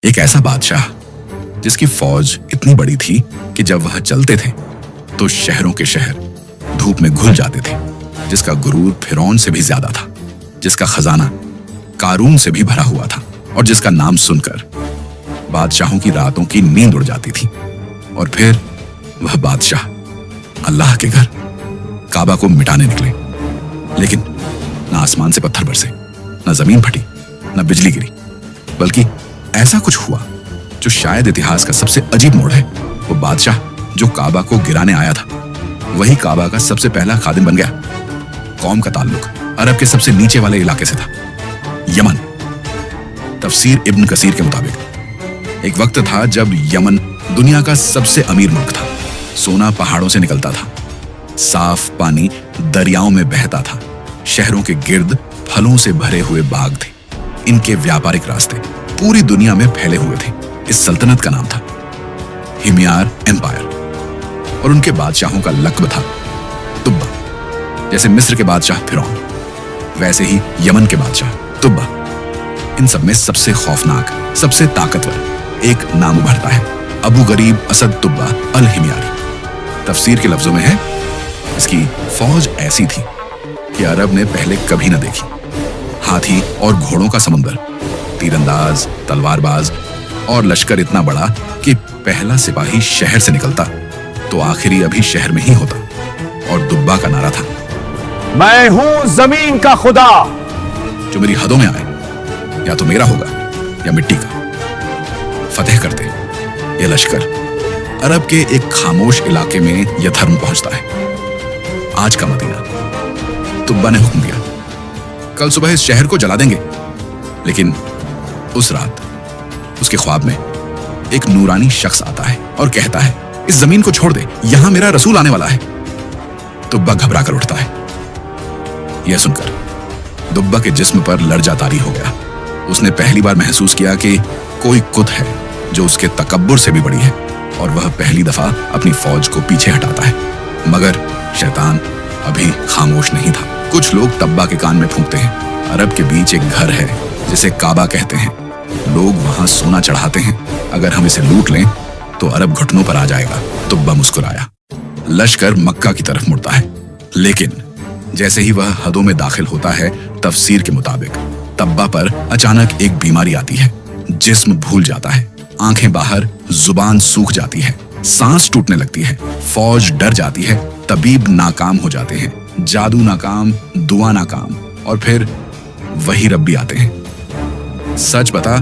एक ऐसा बादशाह जिसकी फौज इतनी बड़ी थी कि जब वह चलते थे तो शहरों के शहर धूप में घुल जाते थे, जिसका गुरूर फिरौन से भी ज्यादा था, जिसका खजाना कारून से भी भरा हुआ था और जिसका नाम सुनकर बादशाहों की रातों की नींद उड़ जाती थी। और फिर वह बादशाह अल्लाह के घर काबा को मिटाने निकले, लेकिन न आसमान से पत्थर बरसे, न जमीन फटी, न बिजली गिरी, बल्कि ऐसा कुछ हुआ जो शायद इतिहास का सबसे अजीब मोड़ है। वो बादशाह जो काबा को गिराने आया था वही काबा का सबसे पहला खादिम बन गया। कौम का ताल्लुक अरब के सबसे नीचे वाले इलाके से था, यमन। तफसीर इब्न कसीर के मुताबिक एक वक्त था जब यमन दुनिया का सबसे अमीर मुल्क था। सोना पहाड़ों से निकलता था, साफ पानी दरियाओं में बहता था, शहरों के गिर्द फलों से भरे हुए बाग थे। इनके व्यापारिक रास्ते पूरी दुनिया में फैले हुए थे। इस सल्तनत का नाम था हिमयार एम्पायर और उनके बादशाहों का लक़्ब था तुब्बा। जैसे मिस्र के बादशाह फिरौन, वैसे ही यमन के बादशाह तुब्बा। इन सब में सबसे खौफनाक, सबसे ताकतवर एक नाम उभरता है, अबू गरीब असद तुब्बा अल हिमयारी। तफसीर के लफ्जों में है, इसकी फौज ऐसी थी कि अरब ने पहले कभी न देखी। हाथी और घोड़ों का समुंदर, तीरंदाज, तलवारबाज और लश्कर इतना बड़ा कि पहला सिपाही शहर से निकलता तो आखिरी अभी शहर में ही होता। और दुब्बा का नारा था, मैं हूं जमीन का खुदा। जो मेरी हदों में आए या तो मेरा होगा या मिट्टी का। फतेह करते ये लश्कर अरब के एक खामोश इलाके में यथर्म पहुंचता है, आज का मदीना। तुब्बा ने हुक्म दिया, कल सुबह इस शहर को जला देंगे। लेकिन उस रात उसके ख्वाब में एक नूरानी शख्स आता है और कहता है, इस जमीन को छोड़ दे, यहां मेरा रसूल आने वाला है। दुब्बा घबरा कर उठता है। यह सुनकर दुब्बा के जिस्म पर लर्जा तारी हो गया। उसने पहली बार महसूस किया कि कोई कुत है जो उसके तकब्बुर से भी बड़ी है, और वह पहली दफा अपनी फौज को पीछे हटाता है। मगर शैतान अभी खामोश नहीं था। कुछ लोग तब्बा के कान में फूंकते हैं, अरब के बीच एक घर है जिसे काबा कहते हैं, लोग वहां सोना चढ़ाते हैं, अगर हम इसे लूट लें तो अरब घुटनों पर आ जाएगा। तुब्बा मुस्कुराया। लश्कर मक्का की तरफ मुड़ता है, लेकिन जैसे ही वह हदों में दाखिल होता है, तफसीर के मुताबिक तब्बा पर अचानक एक बीमारी आती है। जिस्म भूल जाता है, आंखें बाहर, जुबान सूख जाती है, सांस टूटने लगती है, फौज डर जाती है, तबीब नाकाम हो जाते हैं, जादू नाकाम, दुआ नाकाम, और फिर वही रब्बी आते हैं। सच बता,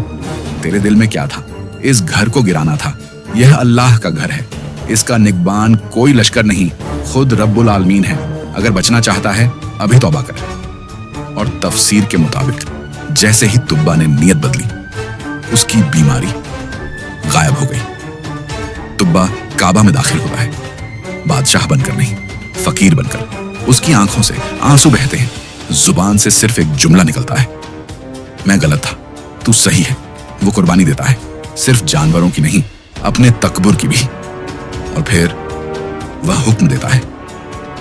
तेरे दिल में क्या था? इस घर को गिराना था। यह अल्लाह का घर है, इसका निगबान कोई लश्कर नहीं, खुद रब्बुल आलमीन है। अगर बचना चाहता है अभी तौबा कर। और तफसीर के मुताबिक जैसे ही तुब्बा ने नियत बदली, उसकी बीमारी गायब हो गई। तुब्बा काबा में दाखिल होता है, बादशाह बनकर नहीं, फकीर बनकर। उसकी आंखों से आंसू बहते हैं, जुबान से सिर्फ एक जुमला निकलता है, मैं गलत था, तू सही है। वो कुर्बानी देता है, सिर्फ जानवरों की नहीं, अपने तकब्बुर की भी। और फिर वह हुक्म देता है,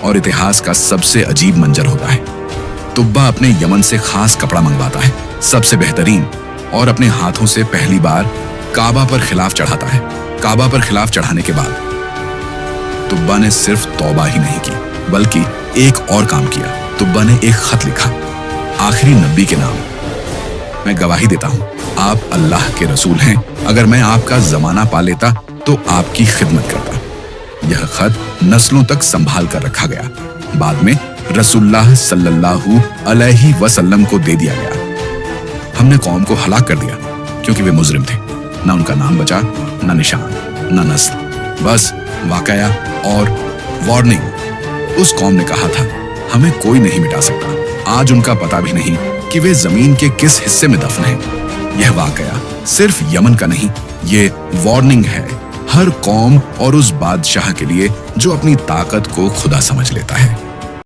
और इतिहास का सबसे अजीब मंजर होता है। तुब्बा अपने यमन से खास कपड़ा मंगवाता है, सबसे बेहतरीन, और अपने हाथों से पहली बार काबा पर खिलाफ चढ़ाता है। काबा पर खिलाफ चढ़ाने के बाद तुब्बा ने सिर्फ तौबा ही नहीं की, बल्कि एक और काम किया। तुब्बा ने एक खत लिखा, आखिरी नबी के नाम, मैं गवाही देता हूं आप अल्लाह के रसूल हैं। अगर मैं आपका जमाना पा लेता तो आपकी खिदमत करता। यह खत नस्लों तक संभाल कर रखा गया। बाद में रसूलुल्लाह सल्लल्लाहु अलैहि वसल्लम को दे दिया गया। हमने कौम को हलाक कर दिया क्योंकि वे मुजरिम थे। न उनका नाम बचा, न निशान, न नस्ल, बस वाकया और वार्निंग। उस कौम ने कहा था, हमें कोई नहीं मिटा सकता। आज उनका पता भी नहीं कि वे जमीन के किस हिस्से में दफन हैं। यह वाकया सिर्फ यमन का नहीं, ये वार्निंग है हर कौम और उस बादशाह के लिए जो अपनी ताकत को खुदा समझ लेता है।